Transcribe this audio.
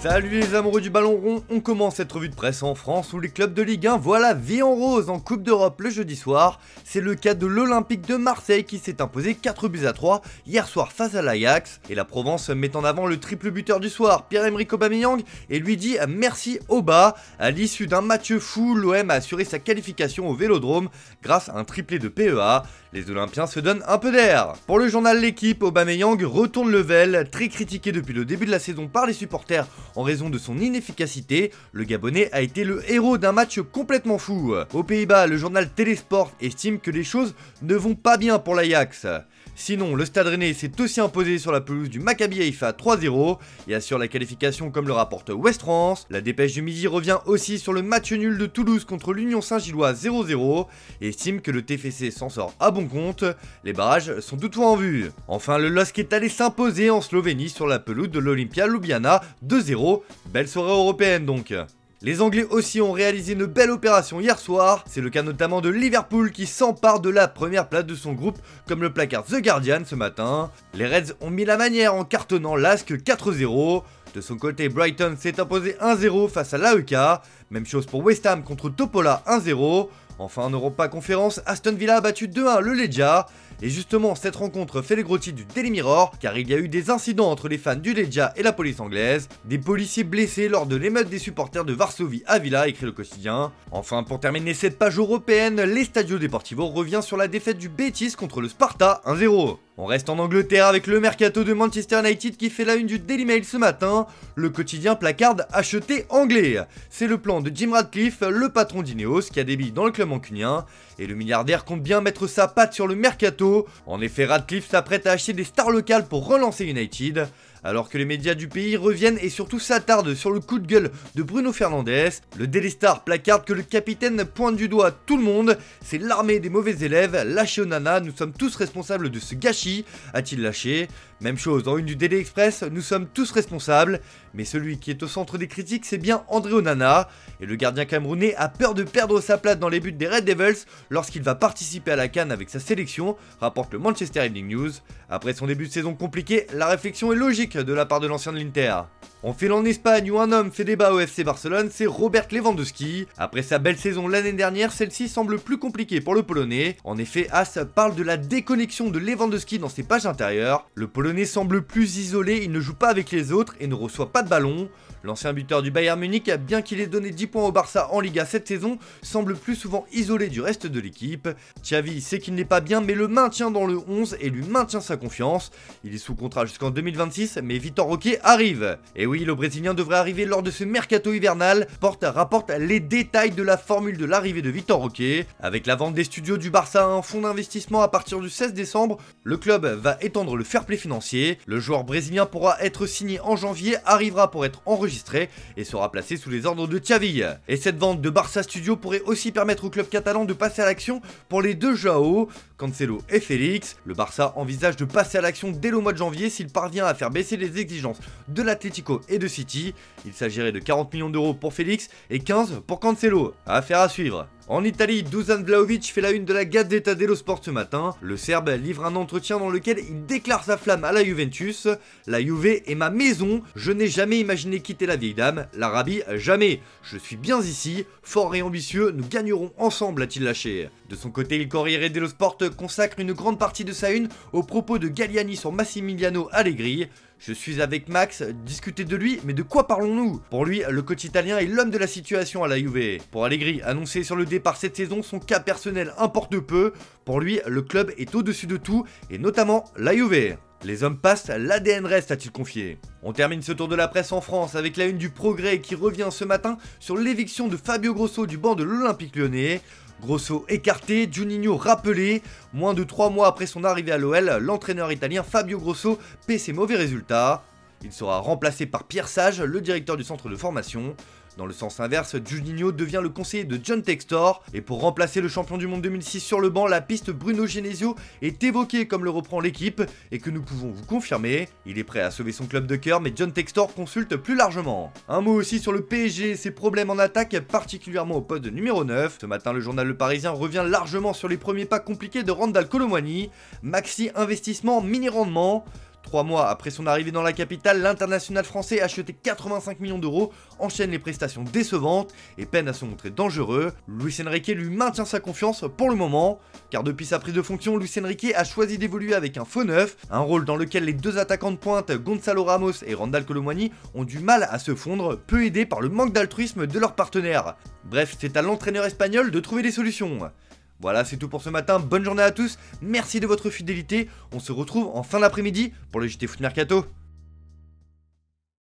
Salut les amoureux du ballon rond, on commence cette revue de presse en France où les clubs de Ligue 1 voient la vie en rose en Coupe d'Europe le jeudi soir. C'est le cas de l'Olympique de Marseille qui s'est imposé 4-3 hier soir face à l'Ajax. Et la Provence met en avant le triple buteur du soir, Pierre-Emerick Aubameyang, et lui dit merci au bas. À l'issue d'un match fou, l'OM a assuré sa qualification au Vélodrome grâce à un triplé de PEA. Les Olympiens se donnent un peu d'air. Pour le journal L'Équipe, Aubameyang retourne le Vel, très critiqué depuis le début de la saison par les supporters en raison de son inefficacité. Le Gabonais a été le héros d'un match complètement fou. Aux Pays-Bas, le journal Télésport estime que les choses ne vont pas bien pour l'Ajax. Sinon, le Stade Rennais s'est aussi imposé sur la pelouse du Maccabi Haïfa 3-0 et assure la qualification comme le rapporte Ouest France. La Dépêche du Midi revient aussi sur le match nul de Toulouse contre l'Union Saint-Gilloise 0-0 et estime que le TFC s'en sort à bon compte. Les barrages sont toutefois en vue. Enfin, le LOSC est allé s'imposer en Slovénie sur la pelouse de l'Olympia Ljubljana 2-0. Belle soirée européenne donc. Les Anglais aussi ont réalisé une belle opération hier soir, c'est le cas notamment de Liverpool qui s'empare de la première place de son groupe comme le placard The Guardian ce matin. Les Reds ont mis la manière en cartonnant l'Asc 4-0. De son côté, Brighton s'est imposé 1-0 face à l'AEK, même chose pour West Ham contre Topola 1-0. Enfin en Europa Conférence, Aston Villa a battu 2-1 le Legia. Et justement, cette rencontre fait les gros titres du Daily Mirror, car il y a eu des incidents entre les fans du Legia et la police anglaise, des policiers blessés lors de l'émeute des supporters de Varsovie à Villa, écrit le quotidien. Enfin, pour terminer cette page européenne, l'Estadio Deportivo revient sur la défaite du Betis contre le Sparta 1-0. On reste en Angleterre avec le mercato de Manchester United qui fait la une du Daily Mail ce matin. Le quotidien placarde acheté anglais. C'est le plan de Jim Ratcliffe, le patron d'Ineos, qui a des billes dans le club mancunien. Et le milliardaire compte bien mettre sa patte sur le mercato. En effet, Ratcliffe s'apprête à acheter des stars locales pour relancer United. Alors que les médias du pays reviennent et surtout s'attardent sur le coup de gueule de Bruno Fernandes, le Daily Star placarde que le capitaine pointe du doigt tout le monde. C'est l'armée des mauvais élèves, lâchez Onana, nous sommes tous responsables de ce gâchis, a-t-il lâché. Même chose, dans une du Daily Express, nous sommes tous responsables, mais celui qui est au centre des critiques c'est bien André Onana, et le gardien camerounais a peur de perdre sa place dans les buts des Red Devils lorsqu'il va participer à la CAN avec sa sélection, rapporte le Manchester Evening News. Après son début de saison compliqué, la réflexion est logique de la part de l'ancien de l'Inter. On file en Espagne où un homme fait débat au FC Barcelone, c'est Robert Lewandowski. Après sa belle saison l'année dernière, celle-ci semble plus compliquée pour le Polonais. En effet, AS parle de la déconnexion de Lewandowski dans ses pages intérieures. Le Polonais semble plus isolé, il ne joue pas avec les autres et ne reçoit pas de ballon. L'ancien buteur du Bayern Munich, bien qu'il ait donné 10 points au Barça en Liga cette saison, semble plus souvent isolé du reste de l'équipe. Xavi sait qu'il n'est pas bien mais le maintient dans le 11 et lui maintient sa confiance. Il est sous contrat jusqu'en 2026 mais Vitor Roque arrive. Et oui, le Brésilien devrait arriver lors de ce mercato hivernal. Porte rapporte les détails de la formule de l'arrivée de Vitor Roque. Avec la vente des studios du Barça à un fonds d'investissement à partir du 16 décembre, le club va étendre le fair play financier. Le joueur brésilien pourra être signé en janvier, arrivera pour être enregistré et sera placé sous les ordres de Xavi. Et cette vente de Barça Studio pourrait aussi permettre au club catalan de passer à l'action pour les deux Joao, Cancelo et Félix. Le Barça envisage de passer à l'action dès le mois de janvier s'il parvient à faire baisser les exigences de l'Atlético et de City. Il s'agirait de 40 millions d'euros pour Félix et 15 pour Cancelo. Affaire à suivre. En Italie, Dusan Vlahovic fait la une de la Gazzetta dello Sport ce matin. Le Serbe livre un entretien dans lequel il déclare sa flamme à la Juventus. La Juve est ma maison, je n'ai jamais imaginé quitter la vieille dame, l'Arabie jamais. Je suis bien ici, fort et ambitieux, nous gagnerons ensemble, a-t-il lâché. De son côté, il Corriere dello Sport consacre une grande partie de sa une aux propos de Galliani sur Massimiliano Allegri. Je suis avec Max, discuter de lui, mais de quoi parlons-nous? Pour lui, le coach italien est l'homme de la situation à la Juve. Pour Allegri, annoncé sur le départ cette saison, son cas personnel importe peu. Pour lui, le club est au-dessus de tout, et notamment la Juve. Les hommes passent, l'ADN reste, a-t-il confié. On termine ce tour de la presse en France avec la une du Progrès qui revient ce matin sur l'éviction de Fabio Grosso du banc de l'Olympique Lyonnais. Grosso écarté, Juninho rappelé. Moins de 3 mois après son arrivée à l'OL, l'entraîneur italien Fabio Grosso paie ses mauvais résultats. Il sera remplacé par Pierre Sage, le directeur du centre de formation. Dans le sens inverse, Juninho devient le conseiller de John Textor. Et pour remplacer le champion du monde 2006 sur le banc, la piste Bruno Genesio est évoquée comme le reprend l'équipe et que nous pouvons vous confirmer. Il est prêt à sauver son club de cœur, mais John Textor consulte plus largement. Un mot aussi sur le PSG et ses problèmes en attaque, particulièrement au poste de numéro 9. Ce matin, le journal Le Parisien revient largement sur les premiers pas compliqués de Randal Colomwani. Maxi investissement, mini rendement. 3 mois après son arrivée dans la capitale, l'international français acheté 85 millions d'euros, enchaîne les prestations décevantes et peine à se montrer dangereux. Luis Enrique lui maintient sa confiance pour le moment, car depuis sa prise de fonction, Luis Enrique a choisi d'évoluer avec un faux neuf, un rôle dans lequel les deux attaquants de pointe, Gonzalo Ramos et Randal Kolo Muani, ont du mal à se fondre, peu aidés par le manque d'altruisme de leurs partenaires. Bref, c'est à l'entraîneur espagnol de trouver des solutions. Voilà, c'est tout pour ce matin, bonne journée à tous, merci de votre fidélité, on se retrouve en fin d'après-midi pour le JT Foot Mercato.